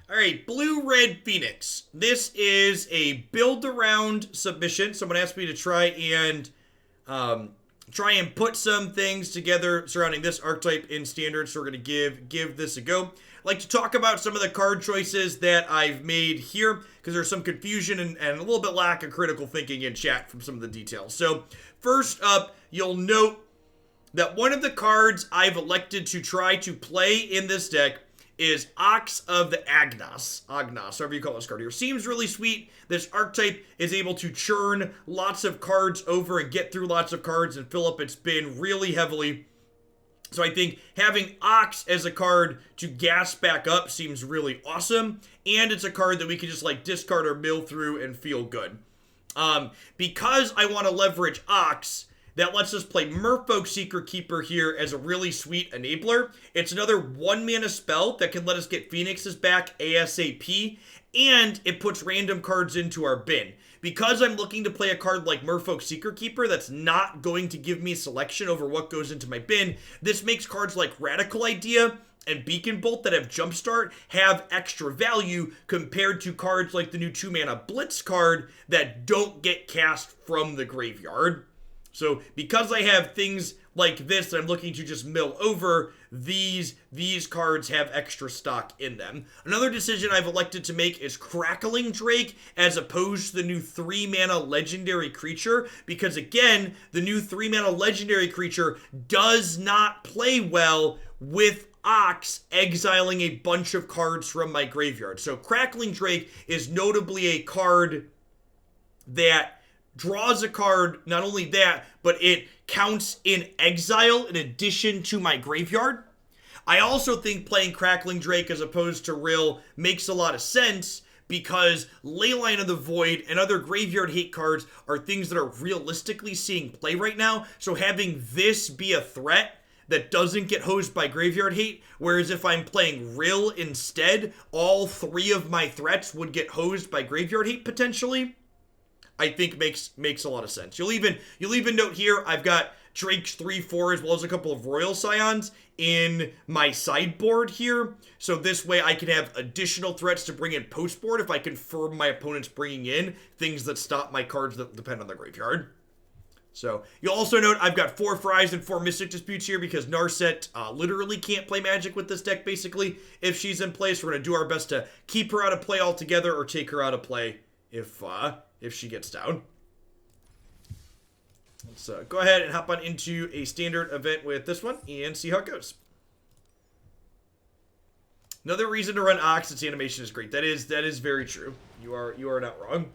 All right, Blue-Red Phoenix. This is a build-around submission. Someone asked me to try and put some things together surrounding this archetype in Standard, so we're going to give this a go. I'd like to talk about some of the card choices that I've made here, because there's some confusion and a little bit lack of critical thinking in chat from some of the details. So, first up, you'll note that one of the cards I've elected to try to play in this deck is Ox of the Agonas, however you call this card here. Seems really sweet. This archetype is able to churn lots of cards over and get through lots of cards and fill up its bin really heavily. So I think having Ox as a card to gas back up seems really awesome. And it's a card that we can just like discard or mill through and feel good. Because I want to leverage Ox, that lets us play Merfolk Secretkeeper here as a really sweet enabler. It's another 1-mana spell that can let us get Phoenixes back ASAP, and it puts random cards into our bin. Because I'm looking to play a card like Merfolk Secretkeeper that's not going to give me selection over what goes into my bin, this makes cards like Radical Idea and Beacon Bolt that have Jumpstart have extra value compared to cards like the new 2-mana Blitz card that don't get cast from the graveyard. So because I have things like this that I'm looking to just mill over, these cards have extra stock in them. Another decision I've elected to make is Crackling Drake as opposed to the new 3-mana legendary creature, because again, the new 3-mana legendary creature does not play well with Ox exiling a bunch of cards from my graveyard. So Crackling Drake is notably a card that draws a card, not only that, but it counts in exile in addition to my graveyard. I also think playing Crackling Drake as opposed to Rill makes a lot of sense because Leyline of the Void and other graveyard hate cards are things that are realistically seeing play right now. So having this be a threat that doesn't get hosed by graveyard hate, whereas if I'm playing Rill instead, all 3 of my threats would get hosed by graveyard hate potentially, I think makes a lot of sense. You'll even note here I've got Drake's 3/4 as well as a couple of Royal Scions in my sideboard here. So this way I can have additional threats to bring in post board if I confirm my opponent's bringing in things that stop my cards that depend on the graveyard. So you'll also note I've got 4 Fries and 4 Mystic Disputes here because Narset literally can't play Magic with this deck basically if she's in play. So we're going to do our best to keep her out of play altogether or take her out of play if she gets down. Let's go ahead and hop on into a standard event with this one and see how it goes. Another reason to run Ox, its animation is great. That is very true. You are not wrong.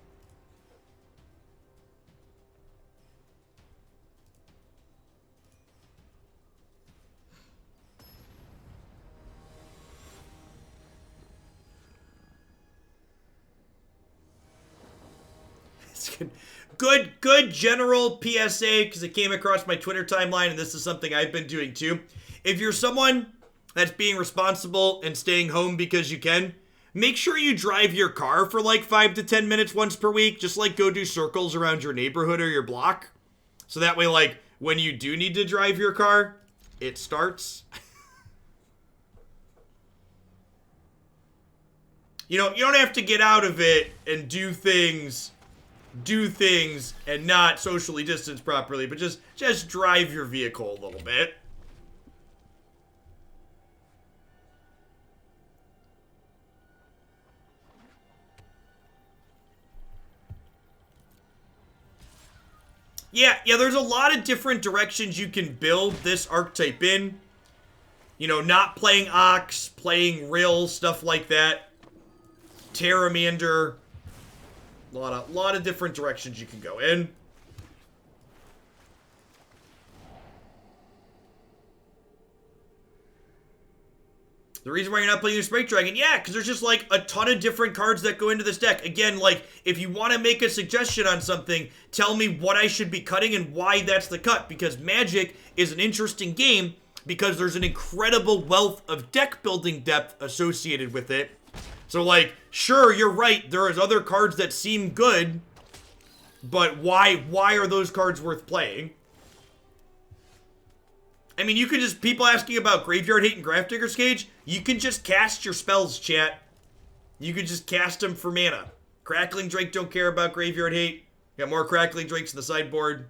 Good general PSA, because it came across my Twitter timeline, and this is something I've been doing too. If you're someone that's being responsible and staying home because you can, make sure you drive your car for like 5 to 10 minutes once per week. Just like go do circles around your neighborhood or your block. So that way, like, when you do need to drive your car, it starts. You don't have to get out of it and do things and not socially distance properly, but just drive your vehicle a little bit. Yeah, there's a lot of different directions you can build this archetype in. Not playing Ox, playing Rill, stuff like that. Terramander. A lot of different directions you can go in. The reason why you're not playing your Spike Dragon, yeah, because there's just like a ton of different cards that go into this deck. Again, like, if you want to make a suggestion on something, tell me what I should be cutting and why that's the cut. Because Magic is an interesting game because there's an incredible wealth of deck building depth associated with it. So, like, sure, you're right, there is other cards that seem good, but why are those cards worth playing? I mean, you could just, people asking about Graveyard Hate and Grafdigger's Cage, you can just cast your spells, chat. You could just cast them for mana. Crackling Drake don't care about graveyard hate. Got more Crackling Drakes in the sideboard.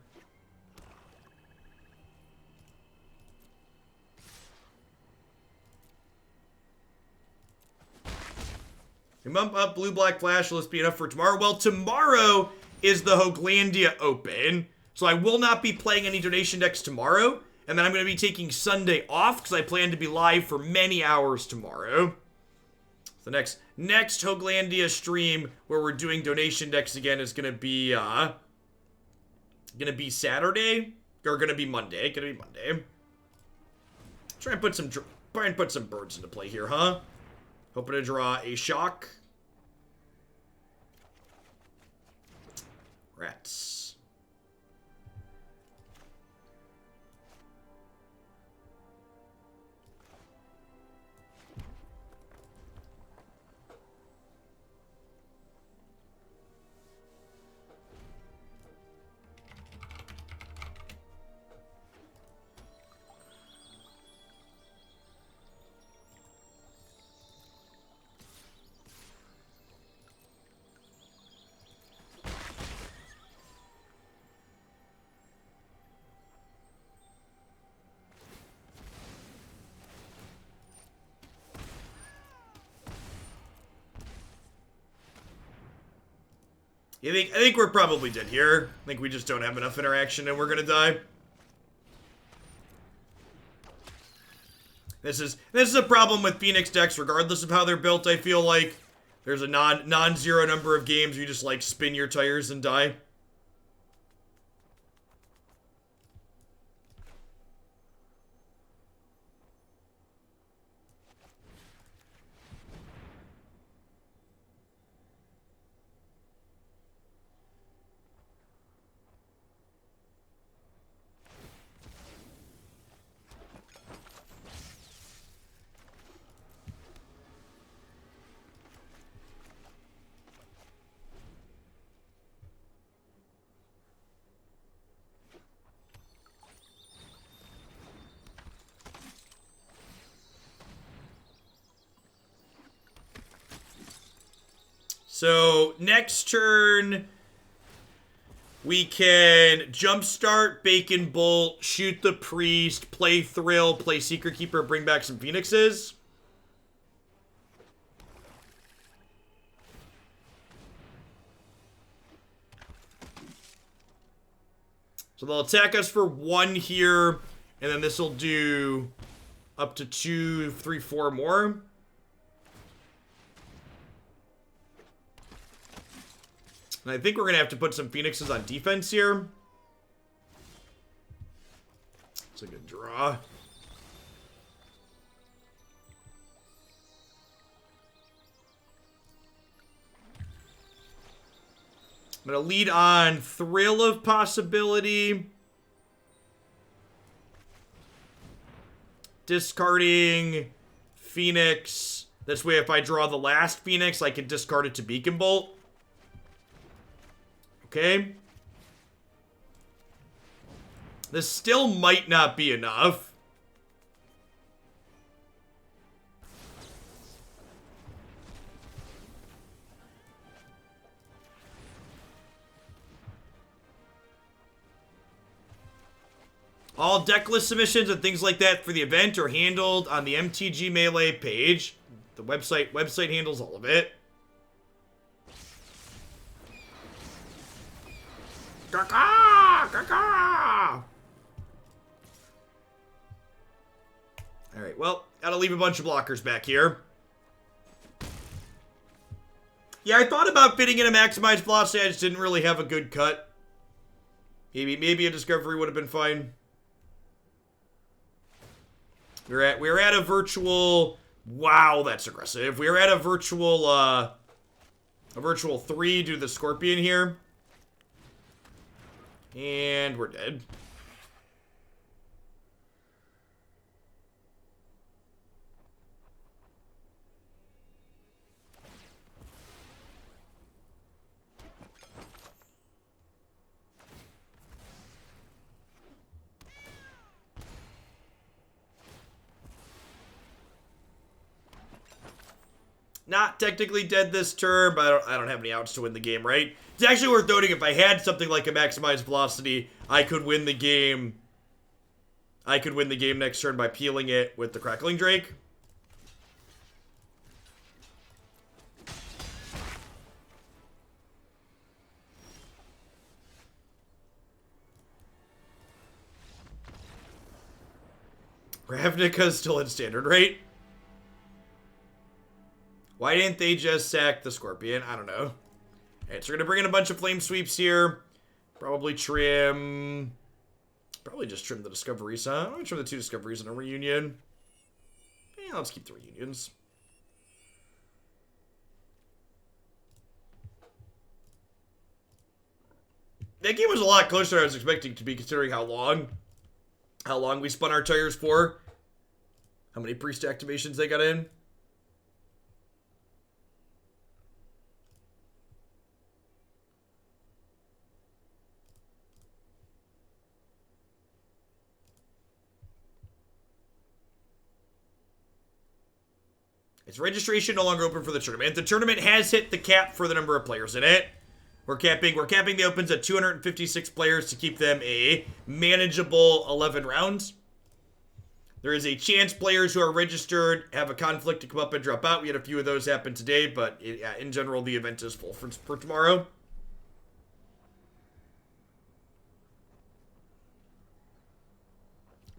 We bump up blue-black flash. Will this be enough for tomorrow? Well, tomorrow is the Hoaglandia Open. So I will not be playing any donation decks tomorrow. And then I'm going to be taking Sunday off because I plan to be live for many hours tomorrow. The next Hoaglandia stream where we're doing donation decks again is going to be Saturday or going to be Monday. Try and put some birds into play here, huh? Hoping to draw a shock. Rats. I think we're probably dead here. I think we just don't have enough interaction and we're gonna die. This is a problem with Phoenix decks, regardless of how they're built. I feel like there's a non-zero number of games where you just like spin your tires and die. So, next turn, we can jumpstart, Bacon Bolt, shoot the Priest, play Thrill, play Secret Keeper, bring back some Phoenixes. So they'll attack us for 1 here, and then this will do up to 2, 3, 4 more. And I think we're going to have to put some Phoenixes on defense here. It's a good draw. I'm going to lead on Thrill of Possibility. Discarding Phoenix. This way, if I draw the last Phoenix, I can discard it to Beacon Bolt. Okay. This still might not be enough. All decklist submissions and things like that for the event are handled on the MTG Melee page. The website handles all of it. Alright, well, gotta leave a bunch of blockers back here. Yeah, I thought about fitting in a maximized velocity, I just didn't really have a good cut. Maybe a discovery would have been fine. We're at a virtual... Wow, that's aggressive. We're at a virtual 3 due to the Scorpion here. And we're dead. not technically dead this turn, but I don't have any outs to win the game, right? It's actually worth noting if I had something like a maximized velocity, I could win the game. I could win the game next turn by peeling it with the Crackling Drake. Ravnica's still in standard, right? Why didn't they just sack the Scorpion? I don't know. Alright, so we're going to bring in a bunch of Flame Sweeps here. Probably trim... Probably just trim the Discoveries, huh? I'm going to trim the 2 Discoveries in a Reunion. Yeah, let's keep the Reunions. That game was a lot closer than I was expecting to be, considering how long we spun our tires for. How many priest activations they got in. Its registration no longer open for the tournament. The tournament has hit the cap for the number of players in it. We're capping the opens at 256 players to keep them a manageable 11 rounds. There is a chance players who are registered have a conflict to come up and drop out. We had a few of those happen today, but in general, the event is full for tomorrow.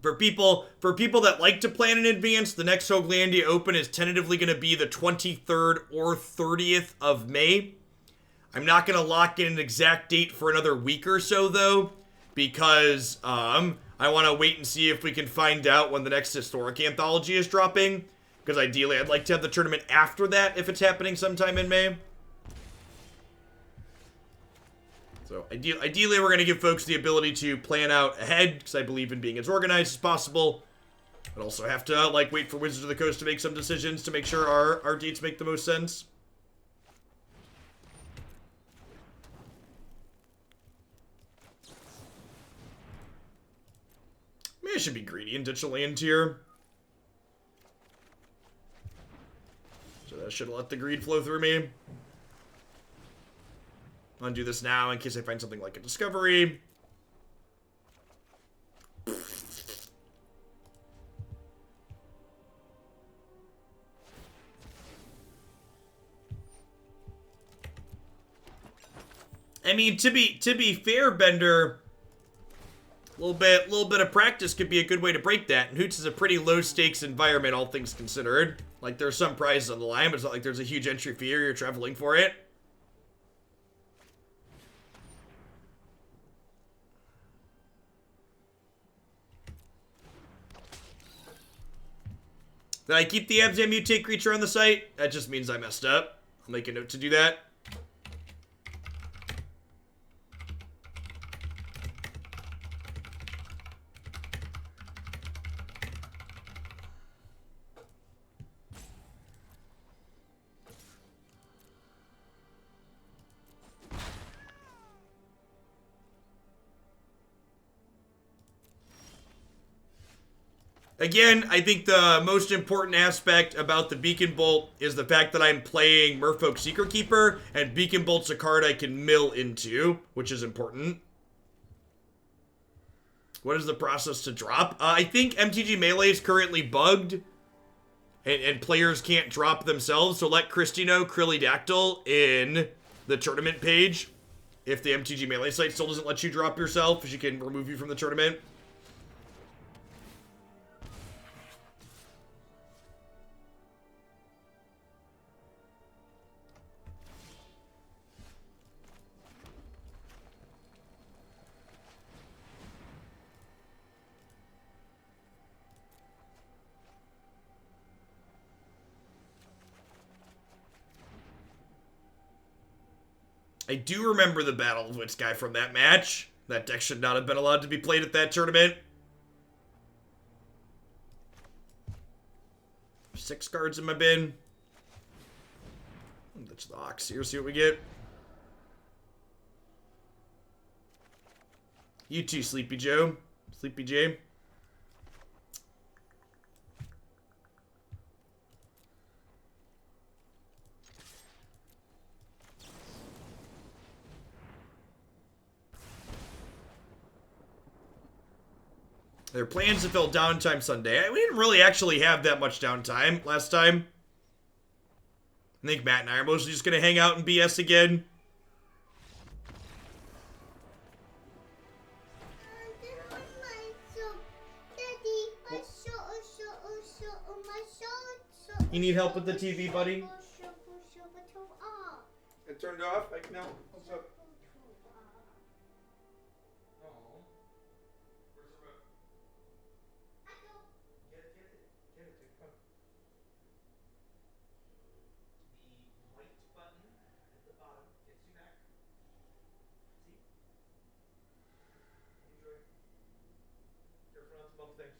For people that like to plan in advance, the next Hoaglandia Open is tentatively going to be the 23rd or 30th of May. I'm not going to lock in an exact date for another week or so, though, because I want to wait and see if we can find out when the next Historic Anthology is dropping, because ideally I'd like to have the tournament after that if it's happening sometime in May. So ideally we're going to give folks the ability to plan out ahead, because I believe in being as organized as possible. But also have to, like, wait for Wizards of the Coast to make some decisions to make sure our dates make the most sense. Maybe I should be greedy and ditch a land here. So that should have let the greed flow through me. Undo this now in case I find something like a discovery. I mean, to be fair, Bender, a little bit of practice could be a good way to break that. And Hoots is a pretty low stakes environment, all things considered. Like, there's some prizes on the line, but it's not like there's a huge entry fee or you're traveling for it. Did I keep the Abzan Mutate creature on the site? That just means I messed up. I'll make a note to do that. Again, I think the most important aspect about the Beacon Bolt is the fact that I'm playing Merfolk Secretkeeper, and Beacon Bolt's a card I can mill into, which is important. What is the process to drop? I think MTG Melee is currently bugged, and players can't drop themselves, so let Christy know, Krillydactyl, in the tournament page. If the MTG Melee site still doesn't let you drop yourself, she can remove you from the tournament. I do remember the Battle of Wits guy from that match. That deck should not have been allowed to be played at that tournament. 6 cards in my bin. That's the Ox here, see what we get. You too, Sleepy Joe. Sleepy J. There are plans to fill downtime Sunday. We didn't really actually have that much downtime last time. I think Matt and I are mostly just going to hang out and BS again. You need help with the TV, buddy? It turned off? No. What's up? Oh. Where's the remote? Get it, dude. Come. The white button at the bottom gets you back. See? Enjoy. Careful not to bump things.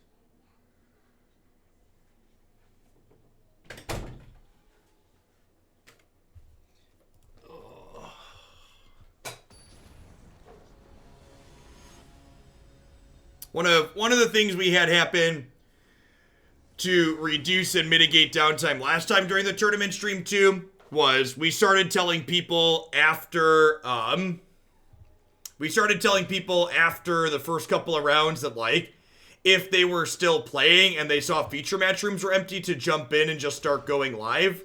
One of the things we had happen to reduce and mitigate downtime last time during the tournament stream too was we started telling people after the first couple of rounds that, like, if they were still playing and they saw feature match rooms were empty, to jump in and just start going live.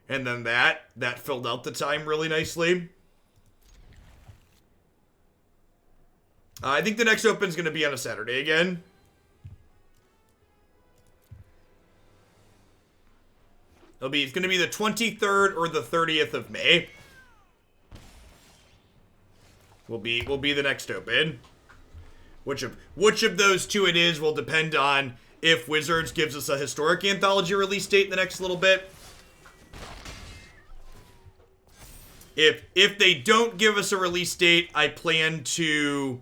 And then that filled out the time really nicely. I think the next Open's going to be on a Saturday again. It's going to be the 23rd or the 30th of May. Will be the next Open. Which of those two it is will depend on if Wizards gives us a historic anthology release date in the next little bit. If they don't give us a release date, I plan to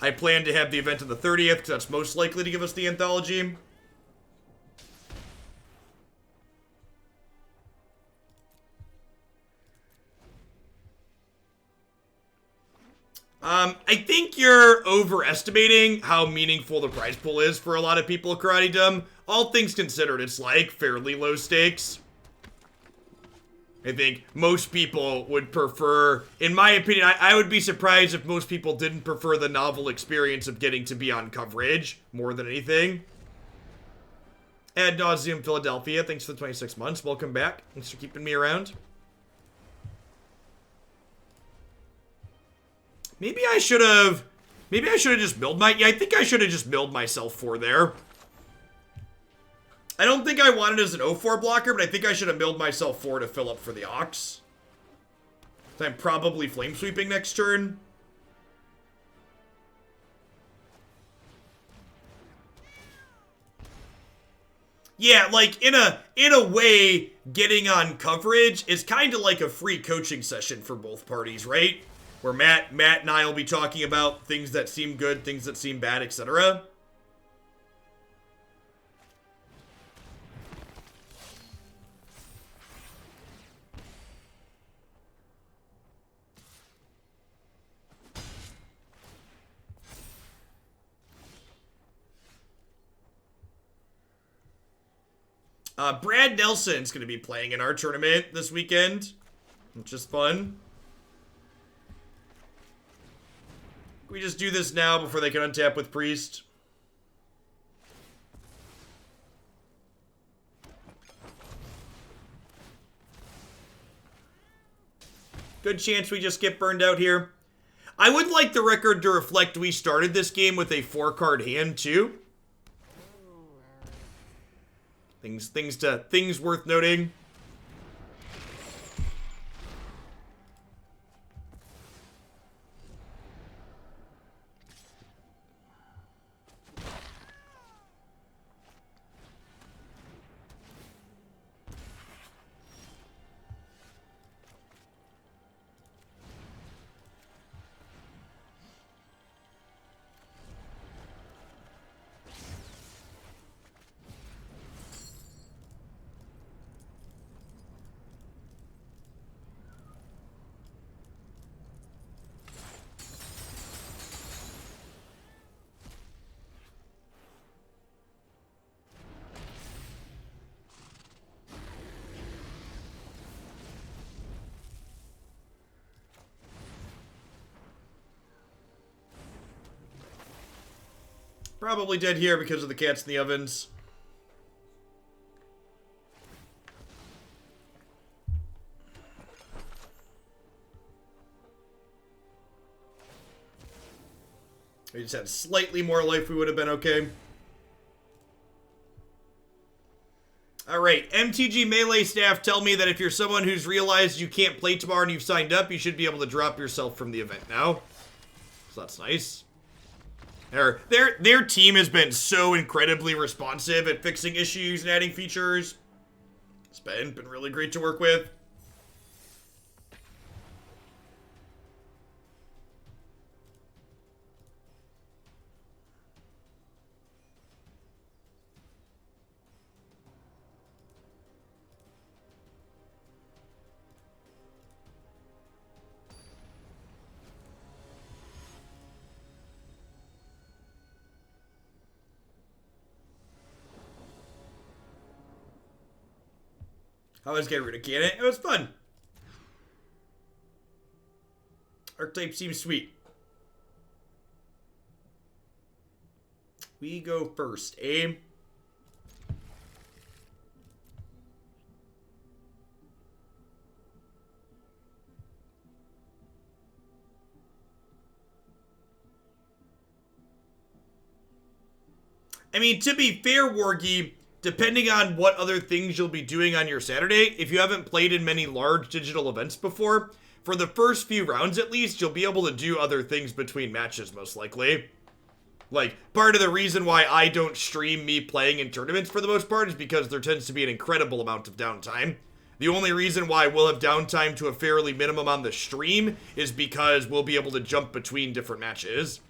have the event on the 30th, because that's most likely to give us the anthology. I think you're overestimating how meaningful the prize pool is for a lot of people at Karate-Dom. All things considered, it's like fairly low stakes. I think most people would prefer, in my opinion, I would be surprised if most people didn't prefer the novel experience of getting to be on coverage more than anything. Ad nauseum Philadelphia, thanks for the 26 months. Welcome back. Thanks for keeping me around. Maybe I should have just milled I think I should have just milled myself 4 there. I don't think I wanted it as an 0-4 blocker, but I think I should have milled myself 4 to fill up for the Ox. So I'm probably flame sweeping next turn. Yeah, like in a way, getting on coverage is kind of like a free coaching session for both parties, right? Where Matt and I will be talking about things that seem good, things that seem bad, etc. Brad Nelson's going to be playing in our tournament this weekend, which is fun. Can we just do this now before they can untap with Priest? Good chance we just get burned out here. I would like the record to reflect we started this game with a 4-card hand too. Things worth noting. Probably dead here because of the cats in the ovens. We just had slightly more life, we would have been okay. Alright, MTG Melee staff tell me that if you're someone who's realized you can't play tomorrow and you've signed up, you should be able to drop yourself from the event now. So that's nice. Their team has been so incredibly responsive at fixing issues and adding features. It's been really great to work with. I was getting rid of Cannon. It was fun. Archetype seems sweet. We go first, eh? I mean, to be fair, Wargy, depending on what other things you'll be doing on your Saturday, if you haven't played in many large digital events before, for the first few rounds at least, you'll be able to do other things between matches, most likely. Like, part of the reason why I don't stream me playing in tournaments for the most part is because there tends to be an incredible amount of downtime. The only reason why we'll have downtime to a fairly minimum on the stream is because we'll be able to jump between different matches.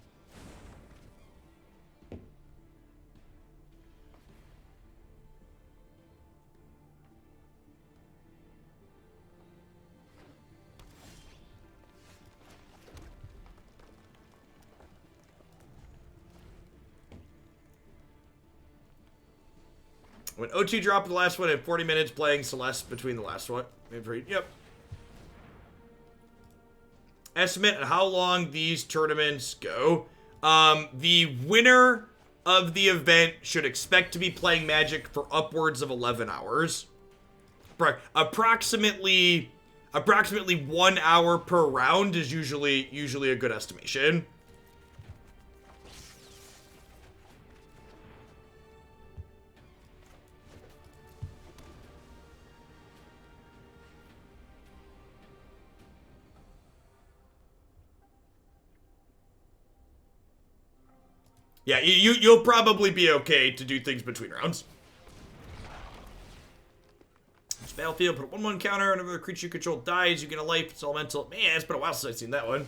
When O2 dropped the last one at 40 minutes playing Celeste between the last one. Yep. Estimate on how long these tournaments go. The winner of the event should expect to be playing Magic for upwards of 11 hours. Approximately 1 hour per round is usually a good estimation. Yeah, you'll probably be okay to do things between rounds. This battlefield, put a 1/1 counter, whenever the creature you control dies, you get a life, it's elemental. Man, it's been a while since I've seen that one.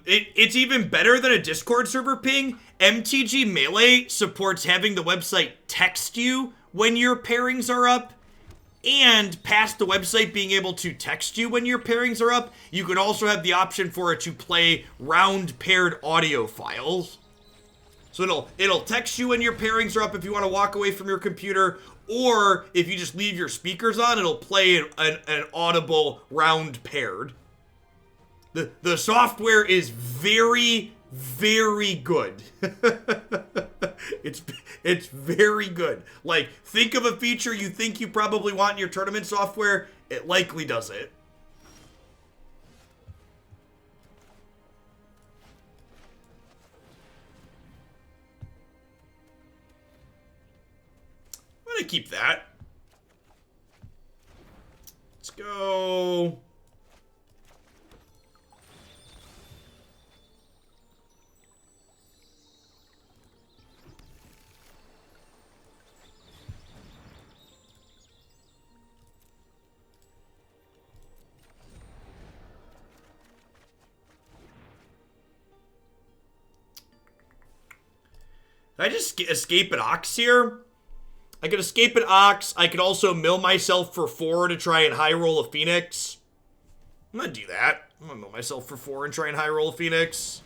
It's even better than a Discord server ping. MTG Melee supports having the website text you when your pairings are up. And past the website being able to text you when your pairings are up, you can also have the option for it to play round paired audio files. So it'll text you when your pairings are up if you want to walk away from your computer, or if you just leave your speakers on, it'll play an audible round paired. The software is very, very good. It's very good. Like, think of a feature you think you probably want in your tournament software, it likely does it. I'm gonna keep that. Let's go. Can I just escape an Ox here? I could escape an Ox. I could also mill myself for 4 to try and high roll a Phoenix. I'm gonna do that. I'm gonna mill myself for 4 and try and high roll a Phoenix.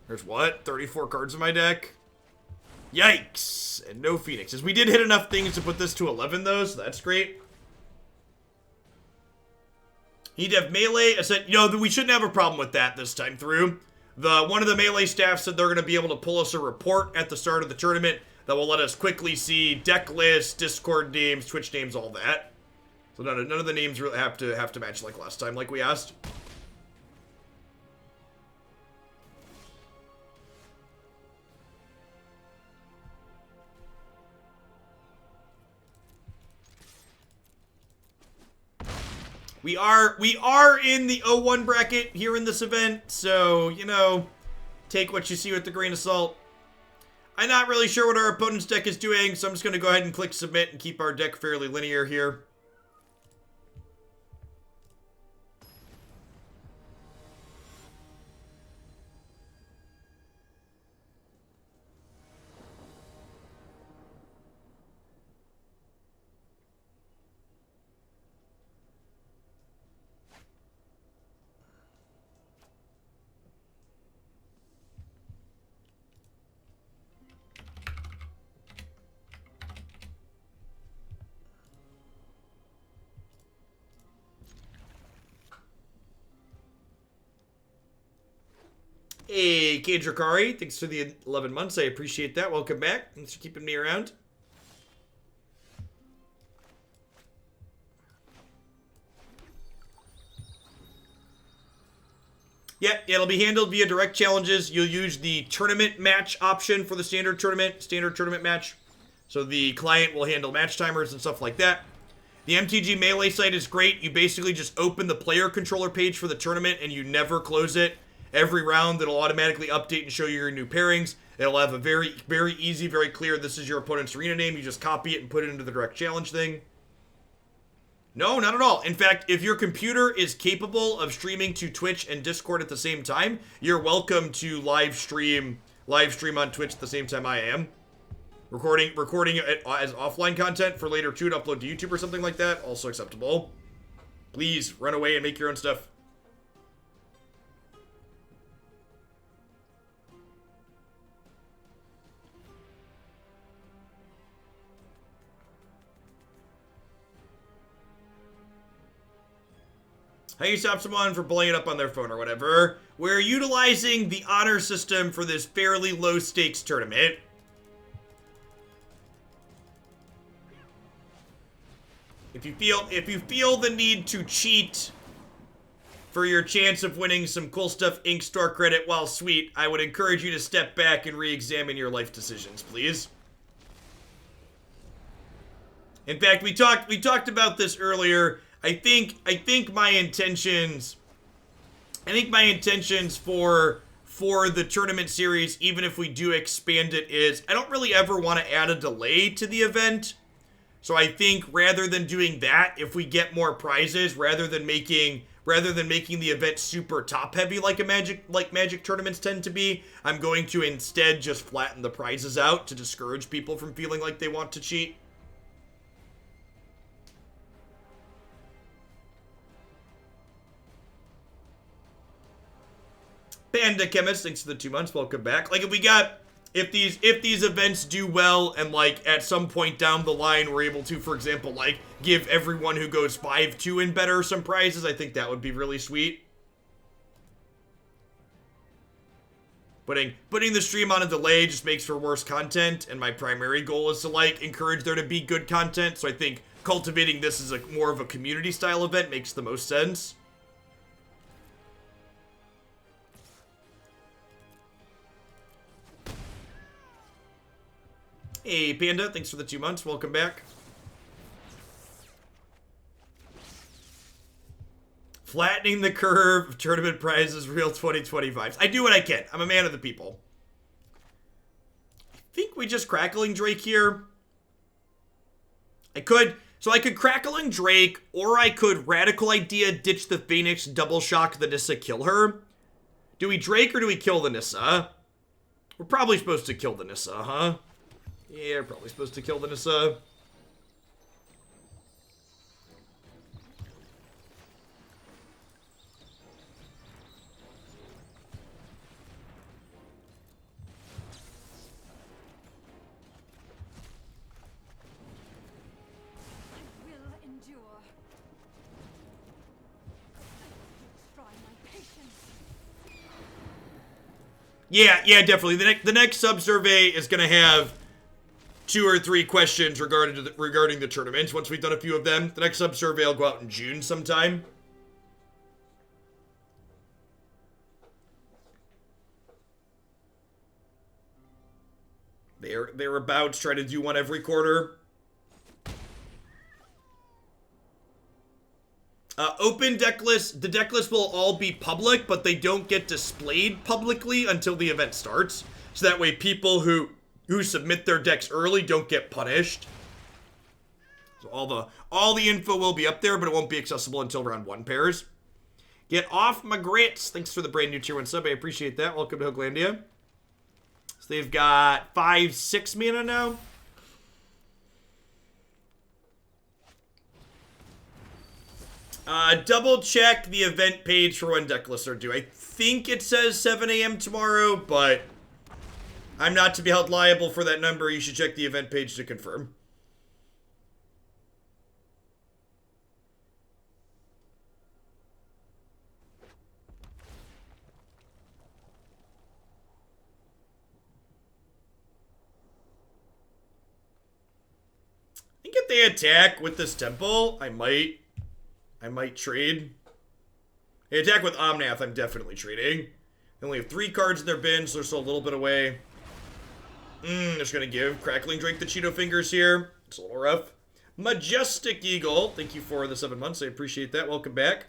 There's what? 34 cards in my deck? Yikes. And no Phoenixes. We did hit enough things to put this to 11 though, so that's great. You need to have melee. I said, we shouldn't have a problem with that this time through. One of the melee staff said they're going to be able to pull us a report at the start of the tournament that will let us quickly see deck lists, Discord names, Twitch names, all that. So none of the names really have to match like last time, like we asked. We are in the 0-1 bracket here in this event, so, you know, take what you see with a grain of salt. I'm not really sure what our opponent's deck is doing, so I'm just going to go ahead and click submit and keep our deck fairly linear here. Hey, Cage Ricari, thanks for the 11 months. I appreciate that. Welcome back. Thanks for keeping me around. Yeah, it'll be handled via direct challenges. You'll use the tournament match option for the standard tournament match. So the client will handle match timers and stuff like that. The MTG Melee site is great. You basically just open the player controller page for the tournament and you never close it. Every round, it'll automatically update and show you your new pairings. It'll have a very, very easy, very clear, this is your opponent's arena name. You just copy it and put it into the direct challenge thing. No, not at all. In fact, if your computer is capable of streaming to Twitch and Discord at the same time, you're welcome to live stream on Twitch at the same time I am. Recording it as offline content for later too to upload to YouTube or something like that, also acceptable. Please run away and make your own stuff. How you stop someone from pulling it up on their phone or whatever. We're utilizing the honor system for this fairly low stakes tournament. If you feel the need to cheat for your chance of winning some cool stuff Ink Store credit while sweet, I would encourage you to step back and re-examine your life decisions, please. In fact, we talked about this earlier. I think my intentions for the tournament series, even if we do expand it, is I don't really ever want to add a delay to the event. So I think rather than doing that, if we get more prizes, rather than making the event super top heavy like Magic tournaments tend to be, I'm going to instead just flatten the prizes out to discourage people from feeling like they want to cheat. Panda Chemist, thanks for the 2 months. Welcome back. Like, if these events do well and, like, at some point down the line we're able to, for example, like, give everyone who goes 5-2 and better some prizes, I think that would be really sweet. Putting the stream on a delay just makes for worse content, and my primary goal is to, like, encourage there to be good content, so I think cultivating this as more of a community-style event makes the most sense. Hey, Panda, thanks for the 2 months. Welcome back. Flattening the curve of tournament prizes, real 2020 vibes. I do what I can. I'm a man of the people. I think we just Crackling Drake here. I could Crackling Drake, or I could Radical Idea, ditch the Phoenix, double shock the Nissa, kill her. Do we Drake or do we kill the Nissa? We're probably supposed to kill the Nissa, huh? Yeah, we're probably supposed to kill the Nissa. Yeah, definitely. The next sub-survey is going to have 2 or 3 questions regarding the tournament. Once we've done a few of them, the next sub-survey will go out in June sometime. They're about to try to do one every quarter. Open deck list. The deck list will all be public, but they don't get displayed publicly until the event starts. So that way people who submit their decks early don't get punished. So all the info will be up there, but it won't be accessible until round 1 pairs. Get off my grits. Thanks for the brand new tier 1 sub. I appreciate that. Welcome to Hooglandia. So they've got 5-6 mana now. Double check the event page for when deck lists are due. I think it says 7 a.m. tomorrow, but I'm not to be held liable for that number. You should check the event page to confirm. I think if they attack with this temple, I might trade. They attack with Omnath, I'm definitely trading. They only have 3 cards in their bin, so they're still a little bit away. Just gonna give Crackling Drake the Cheeto fingers here. It's a little rough. Majestic Eagle, thank you for the 7 months. I appreciate that. Welcome back.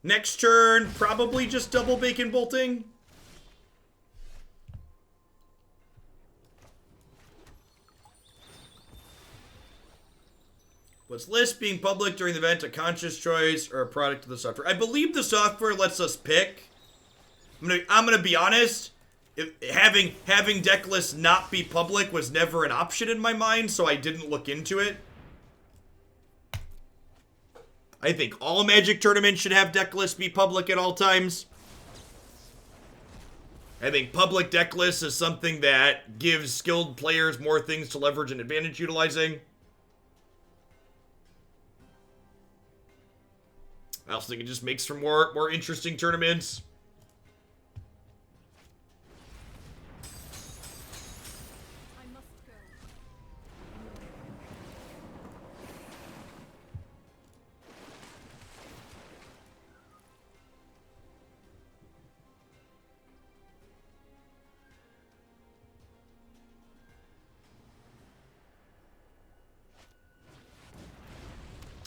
Next turn, probably just double bacon bolting. Was list being public during the event a conscious choice or a product of the software? I believe the software lets us pick. I'm gonna be honest. Having deck lists not be public was never an option in my mind, so I didn't look into it. I think all Magic tournaments should have deck lists be public at all times. I think public deck lists is something that gives skilled players more things to leverage and advantage utilizing. I also think it just makes for more interesting tournaments. I must go.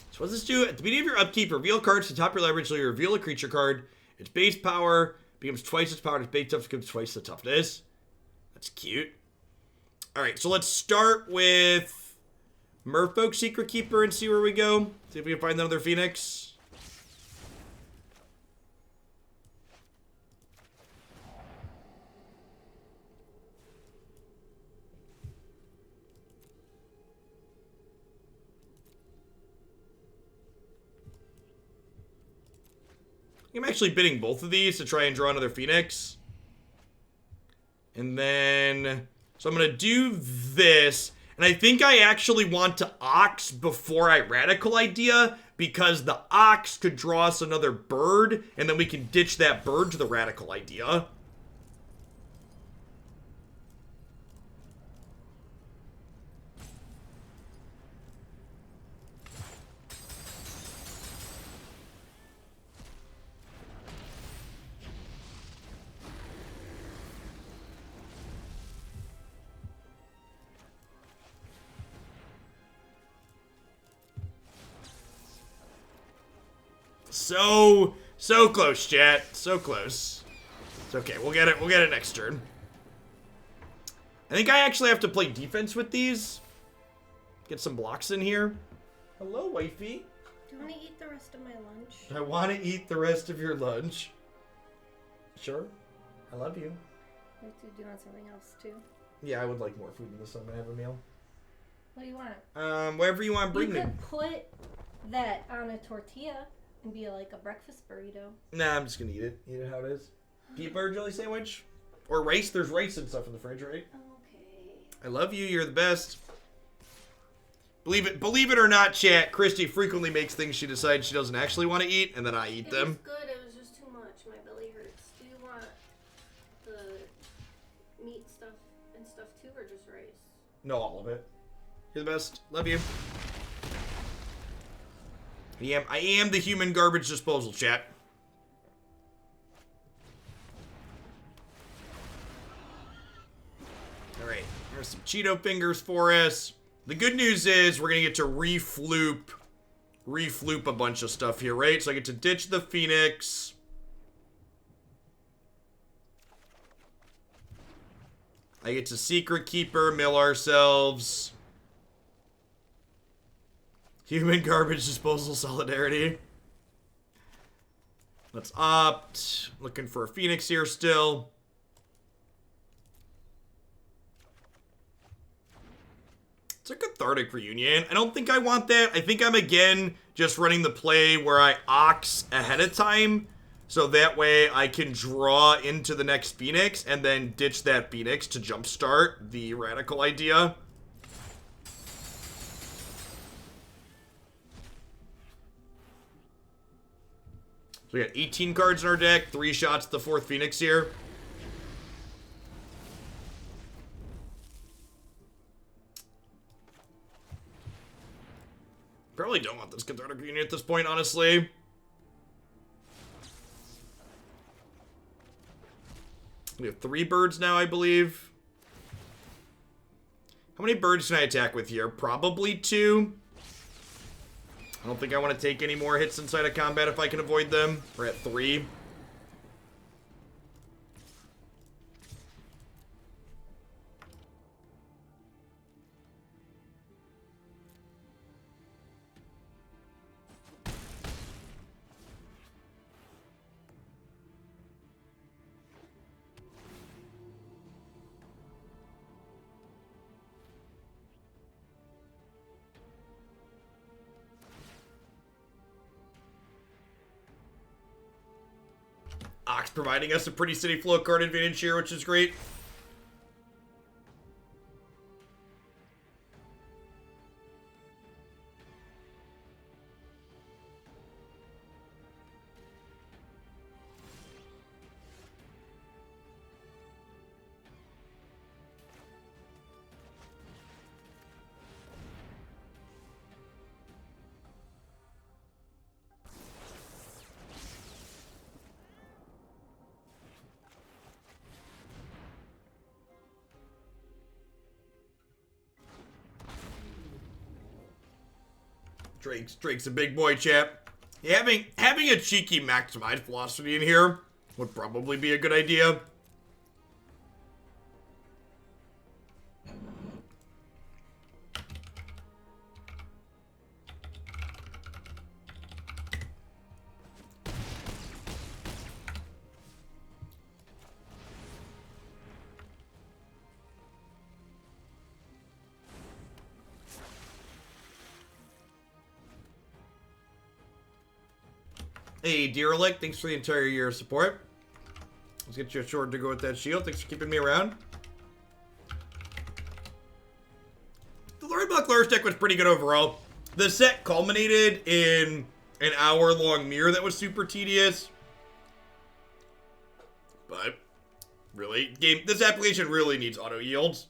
So what does this do? At the beginning of your upkeep, reveal cards to the top of your library until you reveal a creature card. Its base power becomes twice its power. Its base toughness becomes twice the toughness. That's cute. Alright, so let's start with Merfolk Secretkeeper and see where we go. See if we can find another Phoenix. I'm actually bidding both of these to try and draw another Phoenix. And then, so I'm going to do this. And I think I actually want to Ox before I Radical Idea, because the Ox could draw us another bird, and then we can ditch that bird to the Radical Idea. So close, chat. So close. It's okay. We'll get it next turn. I think I actually have to play defense with these. Get some blocks in here. Hello, wifey. Do you want to eat the rest of my lunch? I want to eat the rest of your lunch. Sure. I love you. Do you want something else too? Yeah, I would like more food in this. I'm gonna have a meal. What do you want? Whatever you want, bring You me. could put that on a tortilla and be like a breakfast burrito. Nah, I'm just gonna eat it. Eat it how it is. Peanut butter jelly sandwich? Or rice? There's rice and stuff in the fridge, right? Okay. I love you. You're the best. Believe it or not, chat, Christy frequently makes things she decides she doesn't actually want to eat, and then I eat them. It was good. It was just too much. My belly hurts. Do you want the No, all of it. You're the best. Love you. I am the human garbage disposal, chat. Alright, there's some Cheeto fingers for us. The good news is we're gonna get to refloop a bunch of stuff here, right? So I get to ditch the Phoenix. I get to Secretkeeper, mill ourselves. Human garbage disposal solidarity. Let's opt. Looking for a Phoenix here still. It's a Cathartic Reunion. I don't think I want that. I think I'm, again, just running the play where I Ox ahead of time. So that way I can draw into the next Phoenix and then ditch that Phoenix to jumpstart the radical idea. So we got 18 cards in our deck, 3 shots at the 4th Phoenix here. Probably don't want this Cathartic Reunion at this point, honestly. We have 3 birds now, I believe. How many birds can I attack with here? Probably 2. I don't think I want to take any more hits inside of combat if I can avoid them. We're at 3. Ox providing us a pretty steady flow card advantage here, which is great. Drake's a big boy, chap. Yeah, having a cheeky maximized velocity in here would probably be a good idea. Hey, Derelict, thanks for the entire year of support. Let's get you a sword to go with that shield. Thanks for keeping me around. The Lord Black Lurch deck was pretty good overall. The set culminated in an hour-long mirror that was super tedious. But, really, this application really needs auto yields.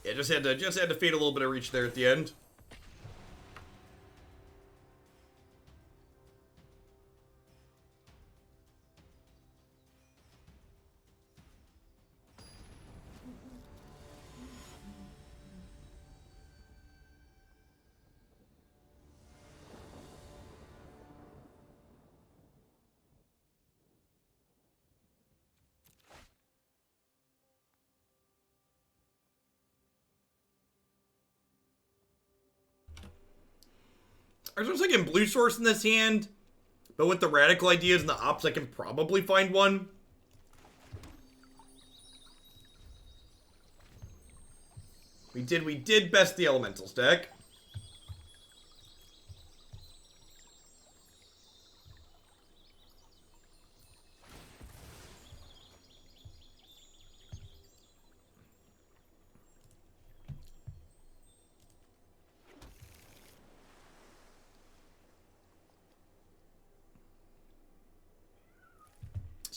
Yeah, just had to fade a little bit of reach there at the end. I was thinking blue source in this hand, but with the radical ideas and the ops, I can probably find one. We did best the elementals deck.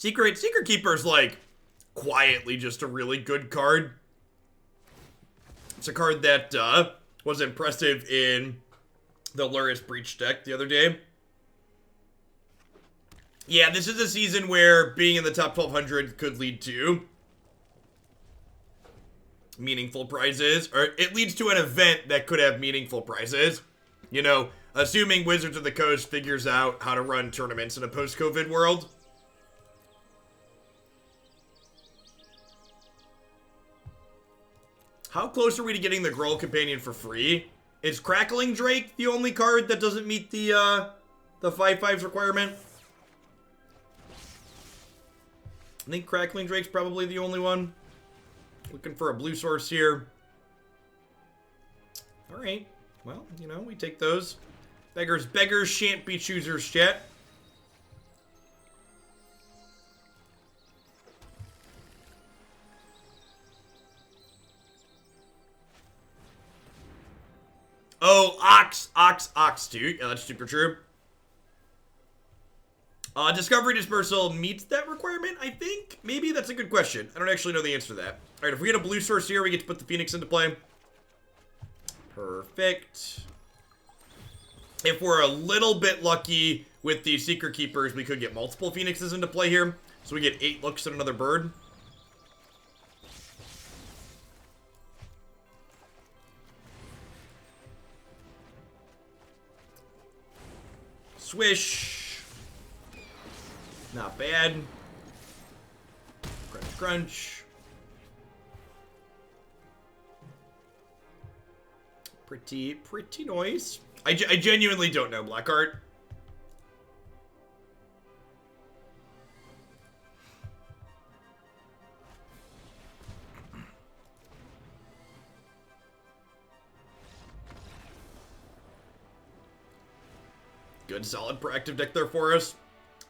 Secretkeeper is like quietly just a really good card. It's a card that was impressive in the Luris Breach deck the other day. Yeah, this is a season where being in the top 1200 could lead to meaningful prizes, or it leads to an event that could have meaningful prizes. You know, assuming Wizards of the Coast figures out how to run tournaments in a post-COVID world. How close are we to getting the Gruul Companion for free? Is Crackling Drake the only card that doesn't meet the 5/5s requirement? I think Crackling Drake's probably the only one. Looking for a blue source here. Alright. Well, you know, we take those. Beggars shan't be choosers, chat. Oh, Ox too. Yeah, that's super true. Discovery Dispersal meets that requirement, I think? Maybe? That's a good question. I don't actually know the answer to that. Alright, if we get a blue source here, we get to put the Phoenix into play. Perfect. If we're a little bit lucky with the Secret Keepers, we could get multiple Phoenixes into play here. So we get 8 looks at another bird. Swish. Not bad. Crunch, crunch. Pretty nice. I genuinely don't know black art. Good, solid, proactive deck there for us.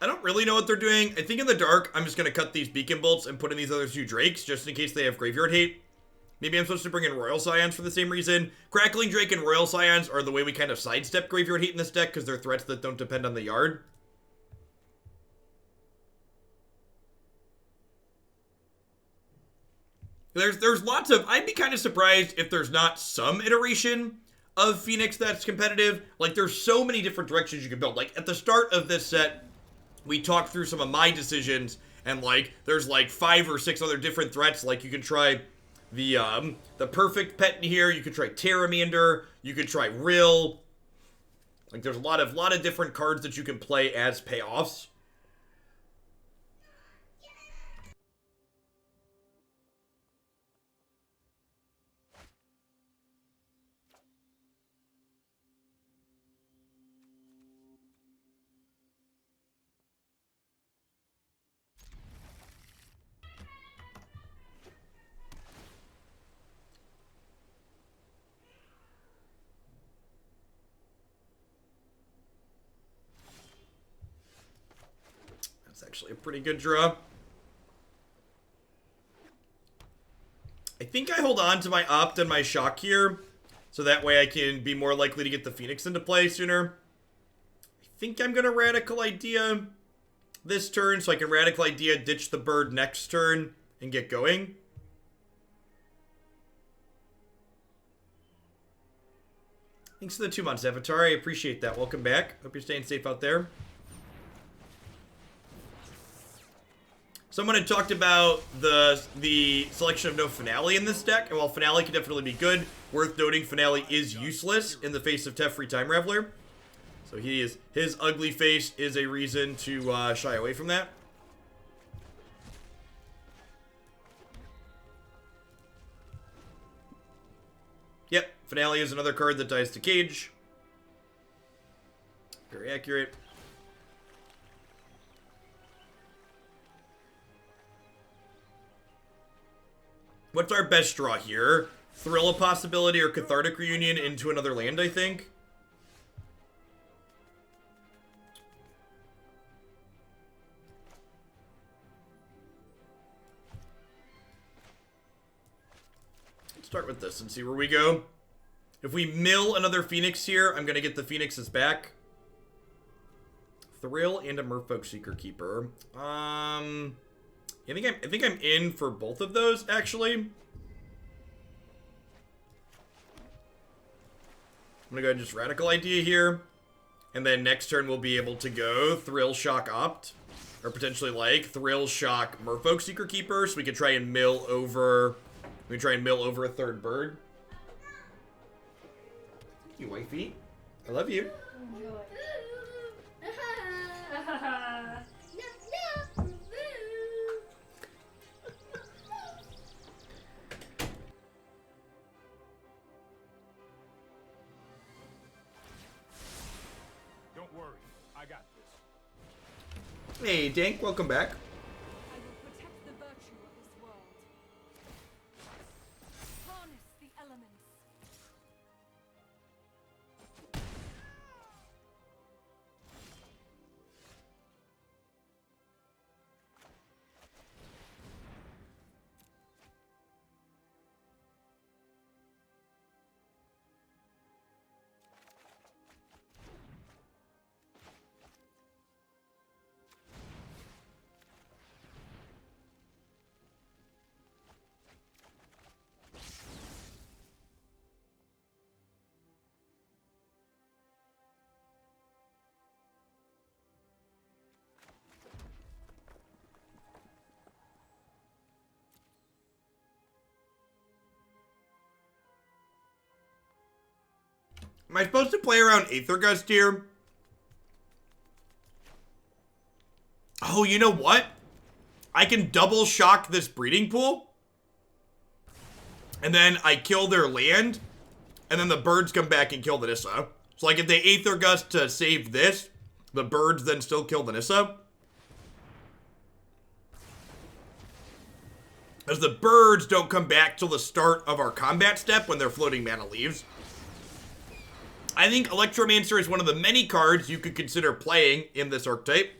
I don't really know what they're doing. I think in the dark, I'm just going to cut these Beacon Bolts and put in these other 2 Drakes, just in case they have Graveyard Hate. Maybe I'm supposed to bring in Royal Scions for the same reason. Crackling Drake and Royal Scions are the way we kind of sidestep Graveyard Hate in this deck, because they're threats that don't depend on the yard. There's lots of... I'd be kind of surprised if there's not some iteration of Phoenix that's competitive. Like, there's so many different directions you can build. Like, at the start of this set, we talked through some of my decisions, and, like, there's, like, 5 or 6 other different threats. Like, you can try the perfect pet in here. You could try Terramander. You could try Rill. Like, there's a lot of different cards that you can play as payoffs. Actually a pretty good draw. I think I hold on to my Opt and my Shock here, so that way I can be more likely to get the Phoenix into play sooner. I think I'm going to Radical Idea this turn, so I can Radical Idea, ditch the bird next turn, and get going. Thanks for the 2 months, Avatar. I appreciate that. Welcome back. Hope you're staying safe out there. Someone had talked about the selection of no Finale in this deck, and while Finale can definitely be good, worth noting Finale is useless in the face of Teferi Time Raveler. So his ugly face is a reason to shy away from that. Yep, Finale is another card that dies to Cage. Very accurate. What's our best draw here? Thrill a Possibility or Cathartic Reunion into another land, I think. Let's start with this and see where we go. If we mill another Phoenix here, I'm going to get the Phoenixes back. Thrill and a Merfolk Secretkeeper. I think I'm in for both of those, actually. I'm gonna go ahead and just Radical Idea here. And then next turn we'll be able to go Thrill Shock Opt. Or potentially like Thrill Shock Merfolk Secretkeeper. So we can try and mill over. We can try and mill over a third bird. You wifey. I love you. Enjoy. Don't worry, I got this. Hey, Dank, welcome back. I will protect the virtue of this world. Harness the elements. Am I supposed to play around Aether Gust here? Oh, you know what? I can double shock this breeding pool. And then I kill their land. And then the birds come back and kill the Nissa. So like if they Aether Gust to save this, the birds then still kill the Nissa. As the birds don't come back till the start of our combat step when their floating mana leaves. I think Electromancer is one of the many cards you could consider playing in this archetype.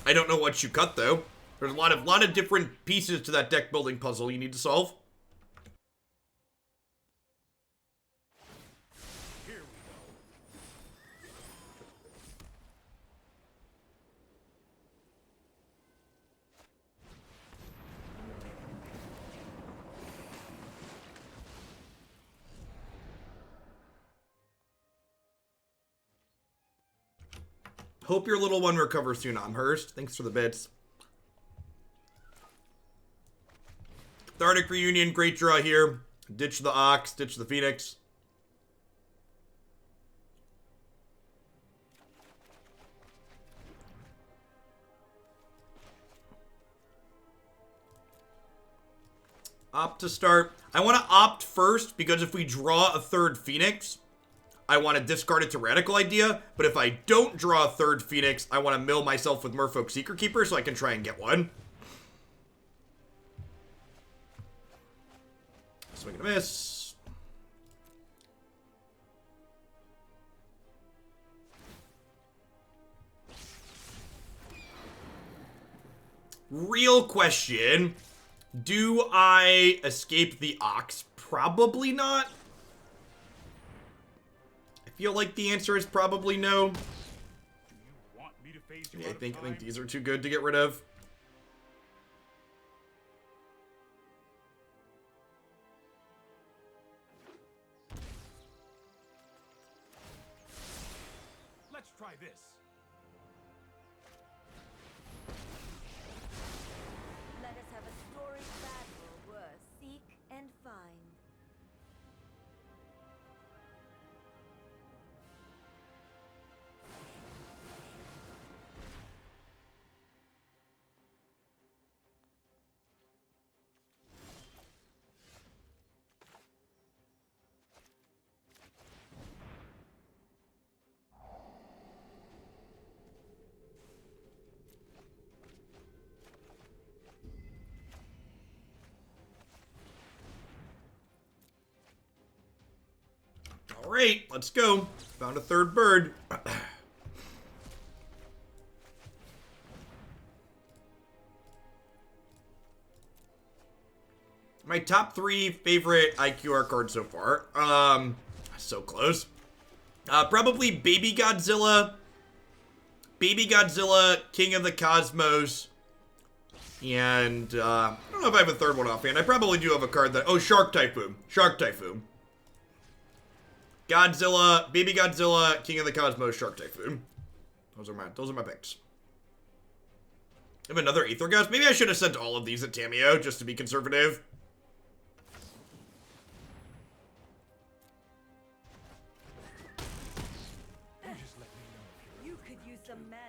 I don't know what you cut though. There's a lot of different pieces to that deck building puzzle you need to solve. Here we go. Hope your little one recovers soon, Amherst. Thanks for the bits. Cathartic Reunion, great draw here. Ditch the Ox, ditch the Phoenix. Opt to start. I want to opt first because if we draw a third Phoenix, I want to discard it to Radical Idea, but if I don't draw a third Phoenix, I want to mill myself with Merfolk Secretkeeper so I can try and get one. Swing and a miss. Real question. Do I escape the Ox? Probably not. Feel like the answer is probably no. Do you want me to phase you Yeah, out I think of time? these are too good to get rid of. Let's try this. Let us have a storied battle worth seek and find. All right, let's go. Found a third bird. My top 3 favorite IQR cards so far. So close. Probably Baby Godzilla, King of the Cosmos, and I don't know if I have a third one offhand. I probably do have a card that, oh, Shark Typhoon. Godzilla, Baby Godzilla, King of the Cosmos, Shark Typhoon. Those are my picks. I have another Aether Gust. Maybe I should have sent all of these at Tameo just to be conservative. You could use some manners.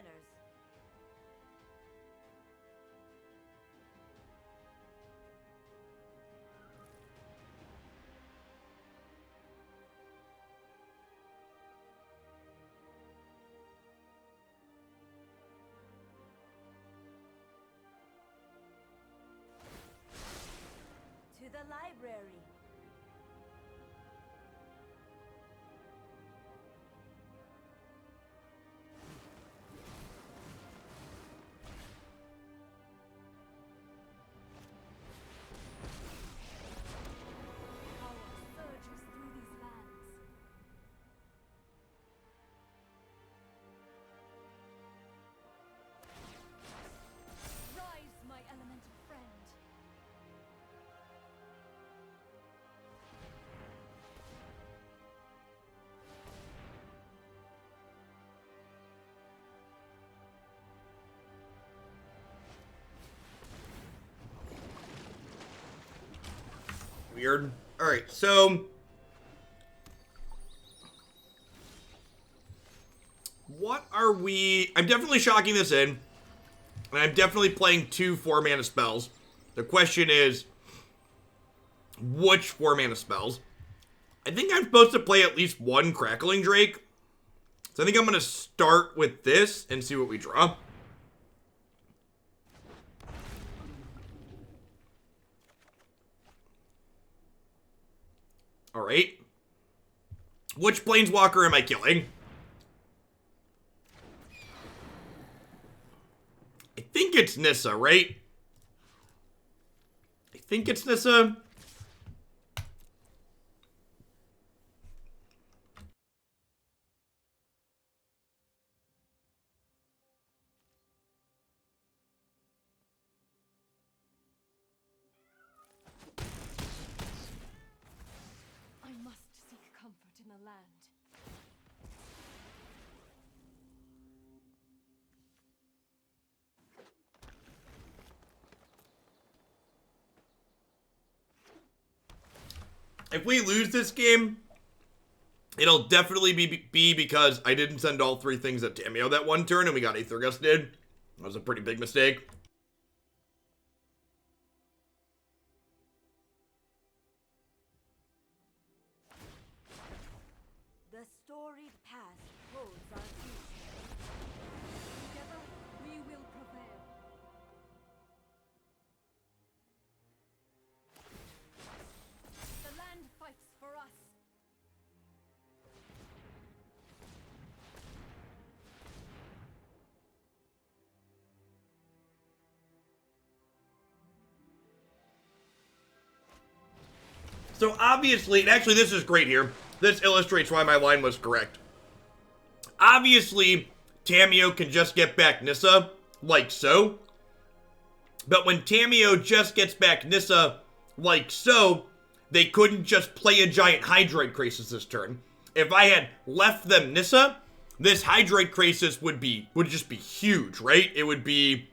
To the library. Power surges through these lands. Rise, my elemental friend. Weird. Alright, so... what are we... I'm definitely shocking this in. And I'm definitely playing 2 4-mana spells. The question is... which 4-mana spells? I think I'm supposed to play at least 1 Crackling Drake. So I think I'm going to start with this and see what we draw. Alright. Which Planeswalker am I killing? I think it's Nissa, right? I think it's Nissa. I must seek comfort in the land. If we lose this game, it'll definitely be because I didn't send all 3 things at Tameo that one turn and we got Aether Gusted. That was a pretty big mistake. The storied past holds our future. Together, we will prevail. The land fights for us. So obviously, and actually this is great here. This illustrates why my line was correct. Obviously, Tameo can just get back Nissa, like so. But when Tameo just gets back Nissa, like so, they couldn't just play a giant Hydroid Crisis this turn. If I had left them Nissa, this Hydroid Crisis would just be huge, right? It would be,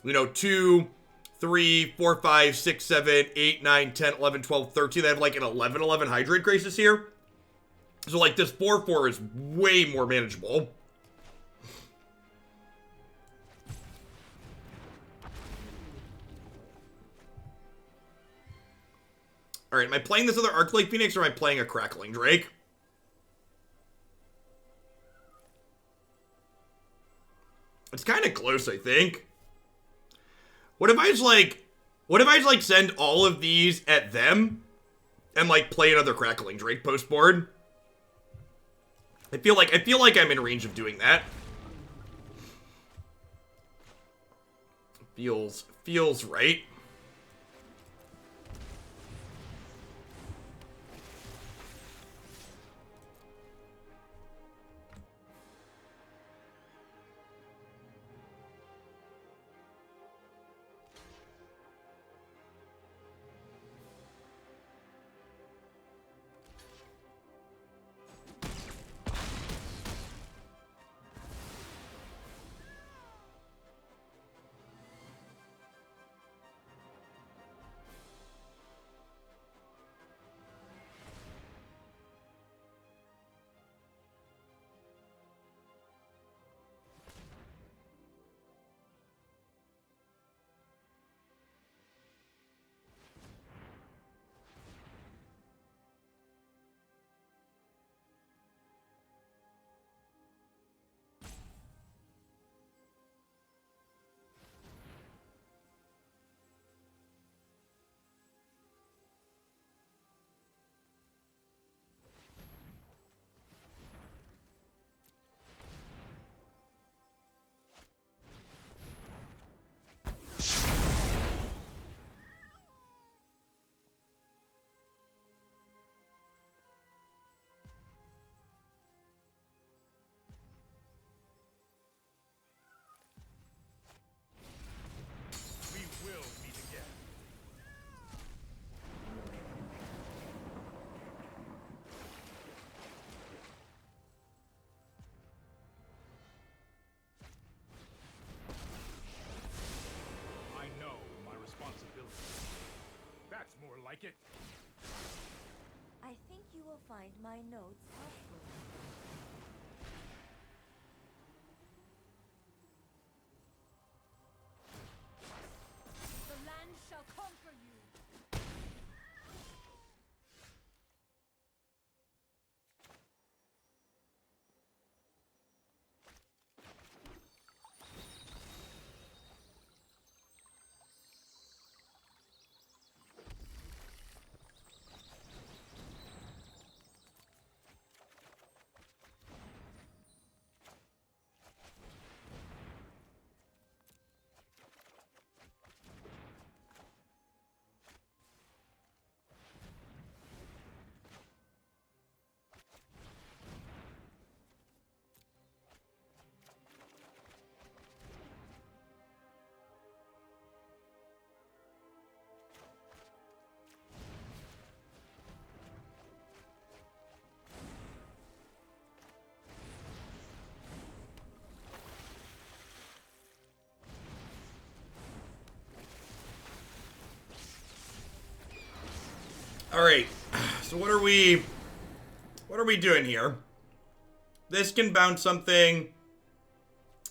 you know, 2, 3, 4, 5, 6, 7, 8, 9, 10, 11, 12, 13. They have like an 11-11 Hydroid Crisis here. So like this 4-4 is way more manageable. Alright, am I playing this other Arclight Phoenix or am I playing a Crackling Drake? It's kind of close, I think. What if I just send all of these at them and like play another Crackling Drake post board? I feel like I'm in range of doing that. Feels right. my notes helpful. The land shall conquer you. All right. So what are we doing here? This can bounce something.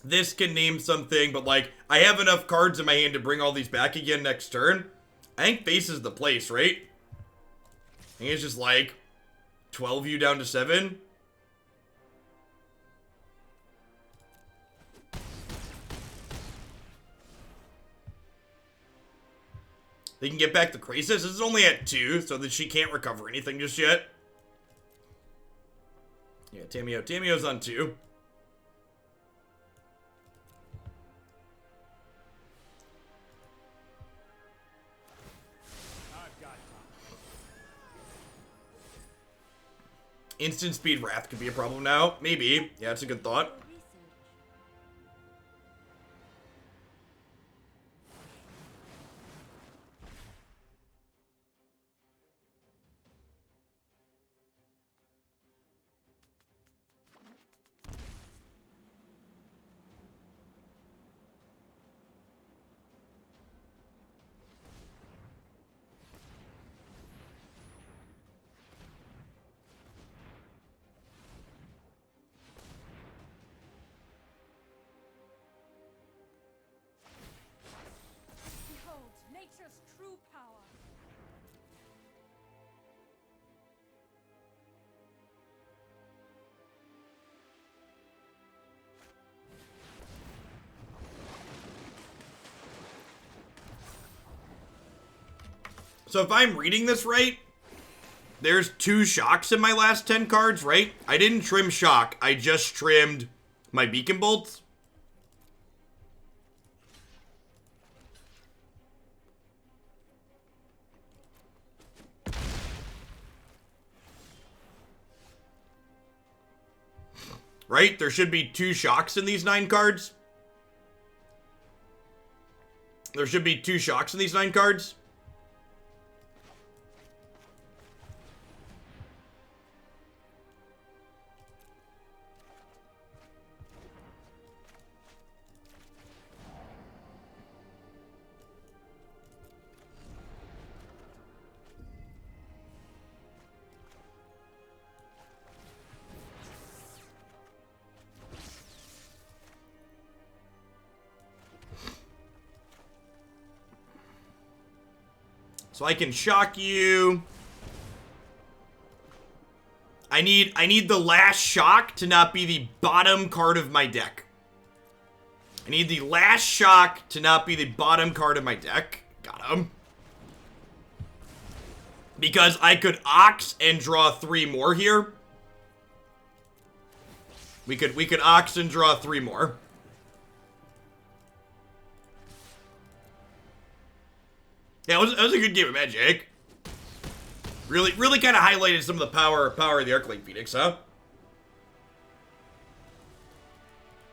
This can name something, but like I have enough cards in my hand to bring all these back again next turn. I think face is the place, right? I think it's just like 12U down to 7. They can get back the Crisis. This is only at 2, so that she can't recover anything just yet. Yeah, Tameo's on 2. I've got time. Instant speed Wrath could be a problem now. Maybe. Yeah, that's a good thought. For research. Behold, nature's true power. So if I'm reading this right, there's 2 shocks in my last 10 cards, right? I didn't trim shock. I just trimmed my beacon bolts. Right? There should be 2 shocks in these 9 cards. There should be 2 shocks in these 9 cards. So I can shock you. I need the last shock to not be the bottom card of my deck. I need the last shock to not be the bottom card of my deck. Got him. Because I could Ox and draw 3 more here. We could Ox and draw 3 more. Yeah, it was a good game of Magic. Really kind of highlighted some of the power of the Arclight Phoenix, huh?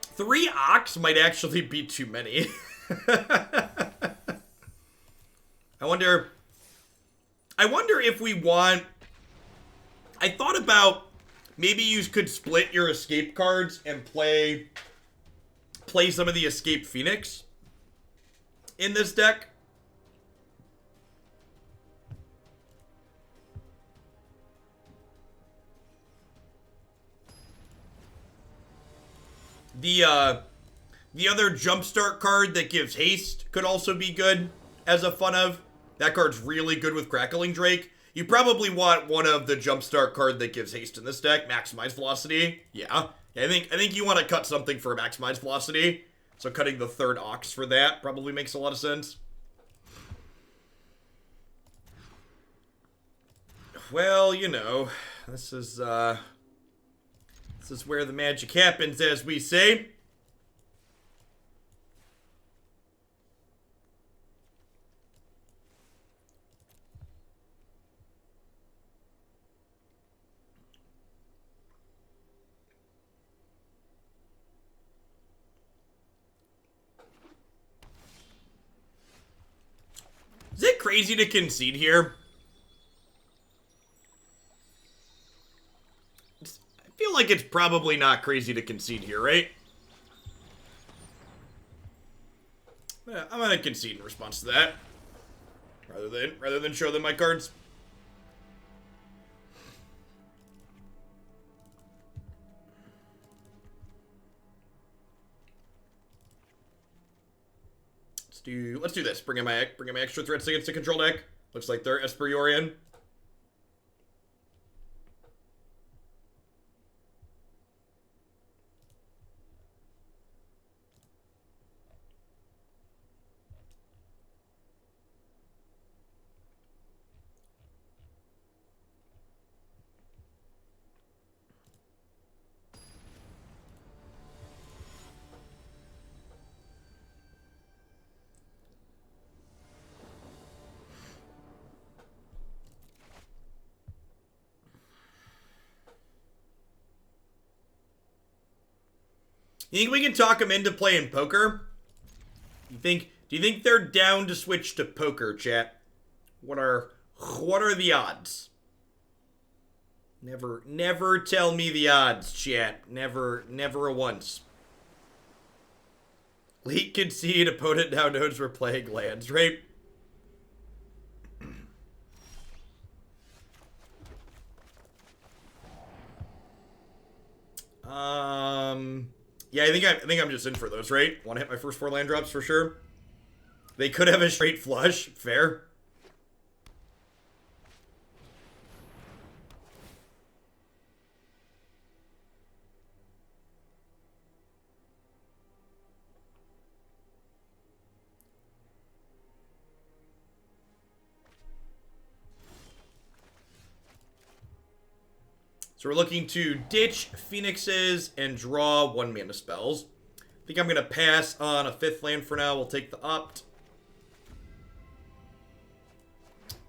3 Ox might actually be too many. I wonder if we want... I thought about maybe you could split your escape cards and play some of the Escape Phoenix in this deck. The other Jumpstart card that gives haste could also be good as a fun of. That card's really good with Crackling Drake. You probably want one of the Jumpstart card that gives haste in this deck. Maximize Velocity. Yeah. I think you want to cut something for Maximize Velocity. So cutting the third Ox for that probably makes a lot of sense. Well, you know, this is where the magic happens, as we say. Is it crazy to concede here? I feel like it's probably not crazy to concede here, right? Yeah, I'm gonna concede in response to that. Rather than show them my cards. Let's do this. Bring in my extra threats against the control deck. Looks like they're Esperiorian. You think we can talk them into playing poker? Do you think they're down to switch to poker, chat? What are the odds? Never tell me the odds, chat. Never a once. Leak concede, opponent now knows we're playing lands, right? Yeah, I think I'm just in for those, right? Want to hit my first 4 land drops for sure. They could have a straight flush. Fair. So we're looking to ditch Phoenixes and draw 1 mana spells. I think I'm going to pass on a 5th land for now. We'll take the opt.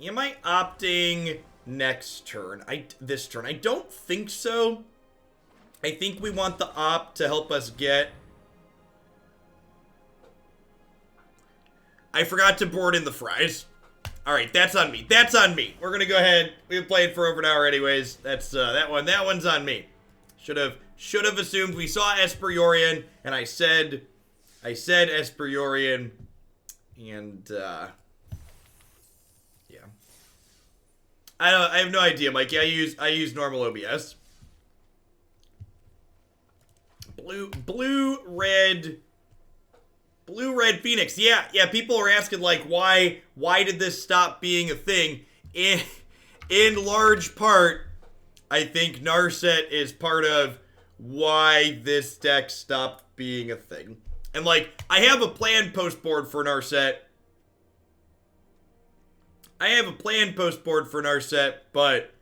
Am I opting next turn? This turn? I don't think so. I think we want the opt to help us get... I forgot to board in the fries. Alright, that's on me. That's on me. We're gonna go ahead. We've played for over an hour anyways. That's that one's on me. Should have assumed. We saw Esperiorian, and I said Esperiorian, and yeah. I have no idea, Mikey. I use normal OBS. Blue red Phoenix. Yeah, people are asking like why did this stop being a thing? In large part, I think Narset is part of why this deck stopped being a thing. And like I have a planned post board for Narset. But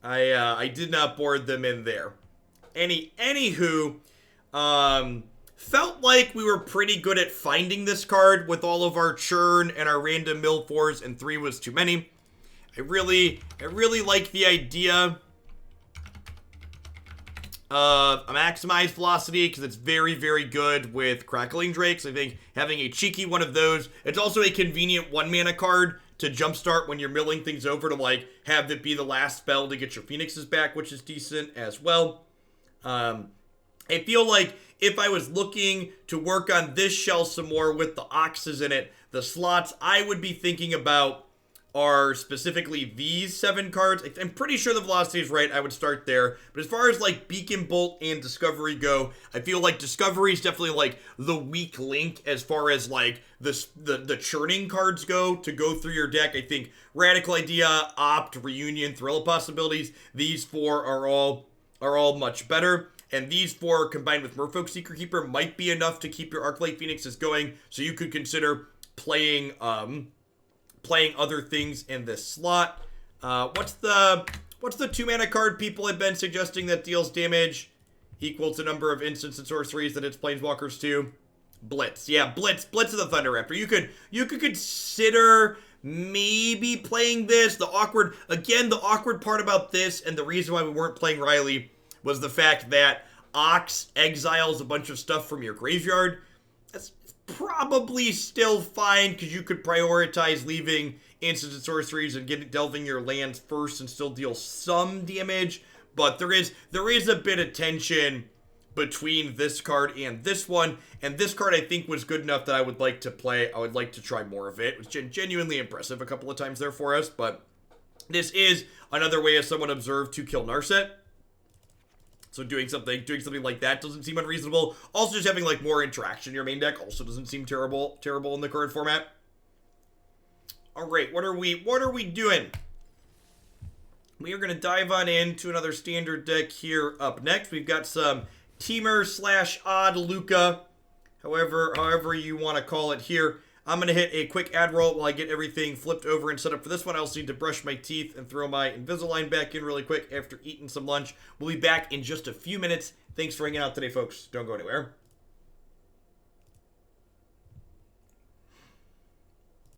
I did not board them in there. Anywho, felt like we were pretty good at finding this card with all of our churn and our random mill 4s, and 3 was too many. I really like the idea of a maximized velocity because it's very, very good with Crackling Drakes. I think having a cheeky one of those, it's also a convenient 1 mana card to jumpstart when you're milling things over to like have it be the last spell to get your Phoenixes back, which is decent as well. I feel like if I was looking to work on this shell some more with the Oxes in it, the slots I would be thinking about are specifically these 7 cards. I'm pretty sure the velocity is right. I would start there. But as far as like Beacon Bolt and Discovery go, I feel like Discovery is definitely like the weak link as far as like the churning cards go to go through your deck. I think Radical Idea, Opt, Reunion, Thrill of Possibilities, these 4 are all much better. And these 4 combined with Merfolk Secretkeeper might be enough to keep your Arclight Phoenixes going. So you could consider playing other things in this slot. What's the 2-mana card people had been suggesting that deals damage equal to number of instants and sorceries that its planeswalkers to? Blitz. Yeah, Blitz of the Thunder Raptor. You could consider maybe playing this. The awkward part about this, and the reason why we weren't playing Riley, was the fact that Ox exiles a bunch of stuff from your graveyard. That's probably still fine, because you could prioritize leaving instants and sorceries and delving your lands first and still deal some damage. But there is a bit of tension between this card and this one. And this card, I think, was good enough that I would like to play. I would like to try more of it. It was genuinely impressive a couple of times there for us. But this is another way, as someone observed, to kill Narset. So doing something like that doesn't seem unreasonable. Also, just having like more interaction in your main deck also doesn't seem terrible in the current format. All right, what are we doing? We are going to dive on into another standard deck here up next. We've got some Teamer / Odd Luca, however you want to call it here. I'm going to hit a quick ad roll while I get everything flipped over and set up for this one. I also need to brush my teeth and throw my Invisalign back in really quick after eating some lunch. We'll be back in just a few minutes. Thanks for hanging out today, folks. Don't go anywhere.